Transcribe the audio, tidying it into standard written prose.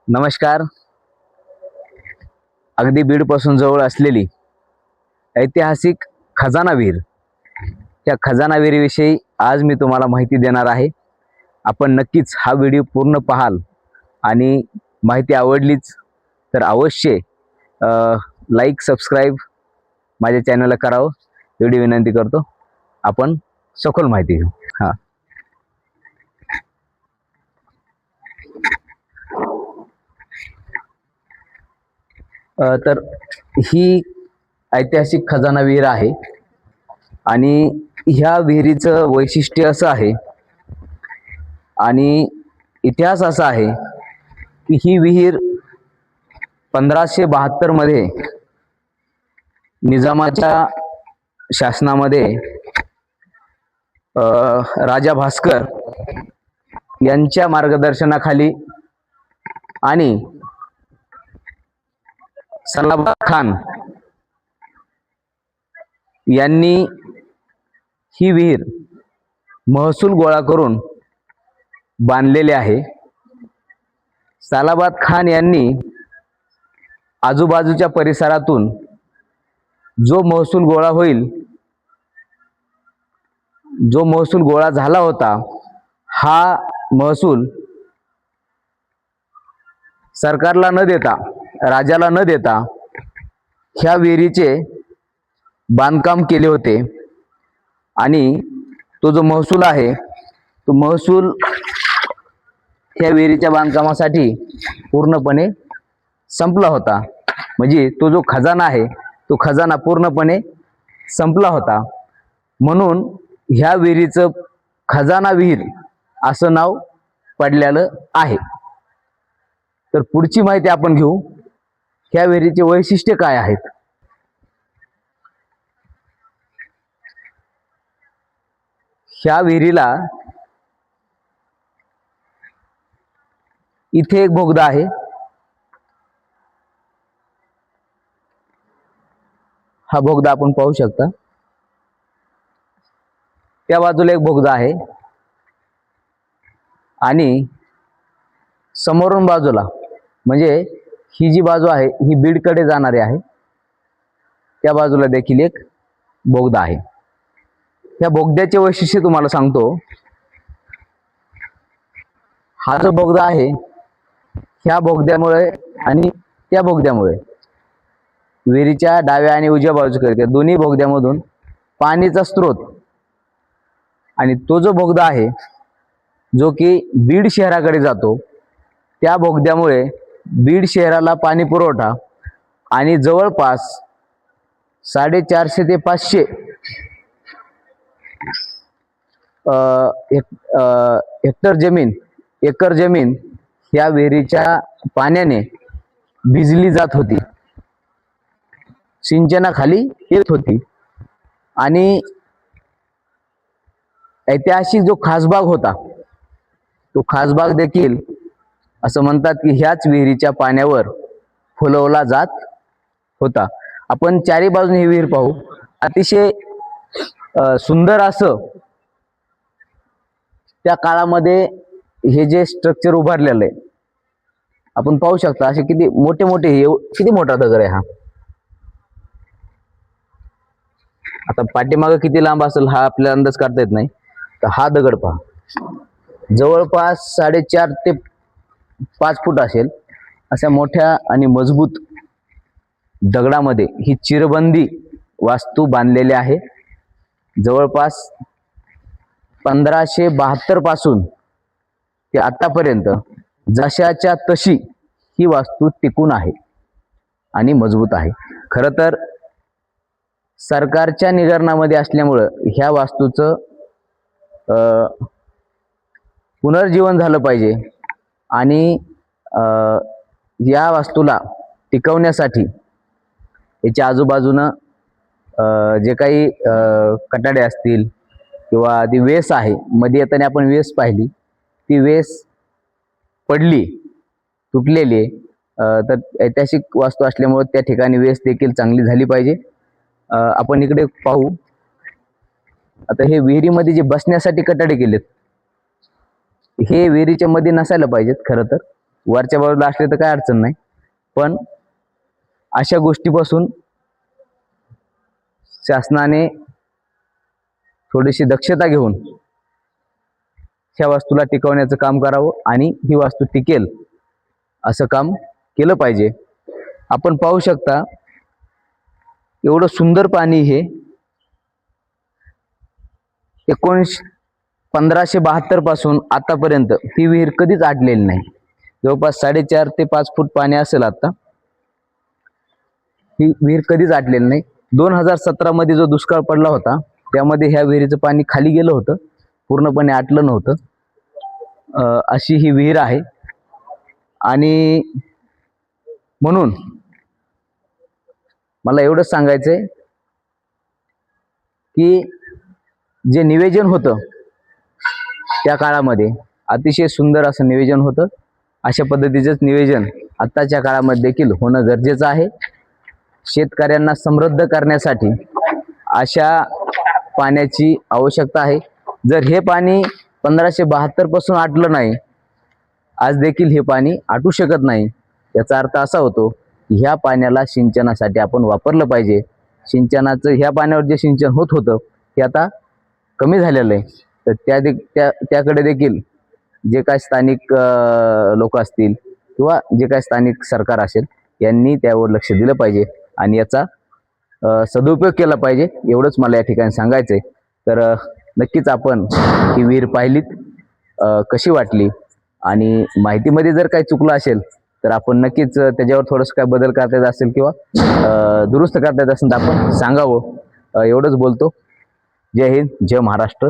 नमस्कार. अगदी बीडपासून जवळ असलेली ऐतिहासिक खजाना विहीर, त्या खजाना विहिरीविषयी आज मी तुम्हाला माहिती देणार आहे. आपण नक्कीच हा व्हिडिओ पूर्ण पाहाल आणि माहिती आवडलीच तर अवश्य लाईक सबस्क्राईब माझ्या चॅनलला करावं एवढी विनंती करतो. आपण सखोल माहिती घेऊ. तर ही ऐतिहासिक खजाना विहीर आहे आणि ह्या विहिरीचं वैशिष्ट्य असं आहे आणि इतिहास असा आहे की ही विहीर 1572 मध्ये निजामाच्या शासनामध्ये राजा भास्कर यांच्या मार्गदर्शनाखाली आणि सलाबत खान यांनी ही विहीर महसूल गोळा करून बांधलेली आहे. सलाबत खान यांनी आजूबाजूच्या परिसरातून जो महसूल गोळा झाला होता, हा महसूल सरकारला न देता, राजाला न देता ह्या विहिरीचे बांधकाम केले होते आणि तो जो महसूल आहे तो महसूल ह्या विहिरीच्या बांधकामासाठी पूर्णपणे संपला होता. म्हणजे तो जो खजाना आहे तो खजाना पूर्णपणे संपला होता. म्हणून ह्या विहिरीचं खजाना विहीर असं नाव पडलेलं आहे. तर पुढची माहिती आपण घेऊ. ह्या विहिरीचे वैशिष्ट्य काय आहेत? ह्या विहिरीला इथे एक बोगदा आहे. हा बोगदा आपण पाहू शकता. त्या बाजूला एक बोगदा आहे आणि समोरून बाजूला म्हणजे ही जी बाजू आहे ही बीडकडे जाणारी आहे, त्या बाजूला देखील एक बोगदा आहे. या बोगद्याचे वैशिष्ट्य तुम्हाला सांगतो. हा जो बोगदा आहे ह्या बोगद्यामुळे आणि त्या बोगद्यामुळे विहिरीच्या डाव्या आणि उजव्या बाजूकडे दोन्ही बोगद्यामधून पाणीचा स्रोत आणि तो जो बोगदा आहे जो की बीड शहराकडे जातो, त्या बोगद्यामुळे बीड शहराला पाणी पुरवठा आणि जवळपास 450 ते 500 एकर जमीन ह्या विहिरीच्या पाण्याने भिजली जात होती, सिंचनाखाली येत होती. आणि ऐतिहासिक जो खासबाग होता तो खासबाग देखील असं म्हणतात की ह्याच विहिरीच्या पाण्यावर फुलवला जात होता. आपण चारी बाजूने ही विहीर पाहू. अतिशय सुंदर असं त्या काळामध्ये हे जे स्ट्रक्चर उभारलेलं आहे आपण पाहू शकता. असे किती मोठे मोठे, किती मोठा दगड आहे हा. आता पाठीमागं किती लांब असेल हा आपल्याला अंदाज करता येत नाही. तर हा दगड पहा, जवळपास 4.5 ते 5 फूट असेल. अशा मोठ्या आणि मजबूत दगडामध्ये ही चिरबंदी वास्तू बांधलेली आहे. जवळपास 1572 पासून ते आतापर्यंत जशाच्या तशी ही वास्तू टिकून आहे आणि मजबूत आहे. खरं तर सरकारच्या निगराणामध्ये असल्यामुळं ह्या वास्तूचं पुनर्जीवन झालं पाहिजे आणि या वास्तूला टिकवण्यासाठी याच्या आजूबाजूनं जे काही कटाडे असतील किंवा ती वेस आहे, मध्ये येताना आपण वेस पाहिली, ती वेस पडली, तुटलेली आहे. तर ऐतिहासिक वास्तू असल्यामुळे त्या ठिकाणी वेस देखील चांगली झाली पाहिजे. आपण इकडे पाहू. आता हे विहिरीमध्ये जे बसण्यासाठी कटाडे केलेत हे विहिरीच्या मध्ये नसायला पाहिजेत. खरं तर वरच्या बाजूला असले तर काय अडचण नाही, पण अशा गोष्टीपासून शासनाने थोडीशी दक्षता घेऊन ह्या वास्तूला टिकवण्याचं काम करावं आणि ही वास्तू टिकेल असं काम केलं पाहिजे. आपण पाहू शकता एवढं सुंदर पाणी हे 1572 पासून आतापर्यंत ही विहीर कधीच आटलेली नाही. जवळपास 4.5 ते 5 फूट पाणी असेल. आता ही विहीर कधीच आटलेली नाही. 2017 मध्ये जो दुष्काळ पडला होता त्यामध्ये ह्या विहिरीचं पाणी खाली गेलं होतं, पूर्णपणे आटलं नव्हतं. अशी ही विहीर आहे. आणि म्हणून मला एवढंच सांगायचंय की जे नियोजन होतं त्या काळामध्ये अतिशय सुंदर असं नियोजन होतं. अशा पद्धतीचंच नियोजन आत्ताच्या काळामध्ये देखील होणं गरजेचं आहे. शेतकऱ्यांना समृद्ध करण्यासाठी अशा पाण्याची आवश्यकता आहे. जर हे पाणी 1572 पासून आटलं नाही, आज देखील हे पाणी आटू शकत नाही. याचा अर्थ असा होतो की ह्या पाण्याला सिंचनासाठी आपण वापरलं पाहिजे. सिंचनाचं ह्या पाण्यावर जे सिंचन होत होतं ते आता कमी झालेलं आहे. तर त्याकडे देखील जे काय स्थानिक लोक असतील किंवा जे काय स्थानिक सरकार असेल यांनी त्यावर लक्ष दिलं पाहिजे आणि याचा सदुपयोग केला पाहिजे. एवढंच मला या ठिकाणी सांगायचंय. तर नक्कीच आपण ही विहीर पाहिलीत, कशी वाटली, आणि माहितीमध्ये जर काही चुकलं असेल तर आपण नक्कीच त्याच्यावर थोडंसं काय बदल करता येत असेल किंवा दुरुस्त करता येत असेल तर आपण सांगावं. एवढंच बोलतो. जय हिंद, जय महाराष्ट्र.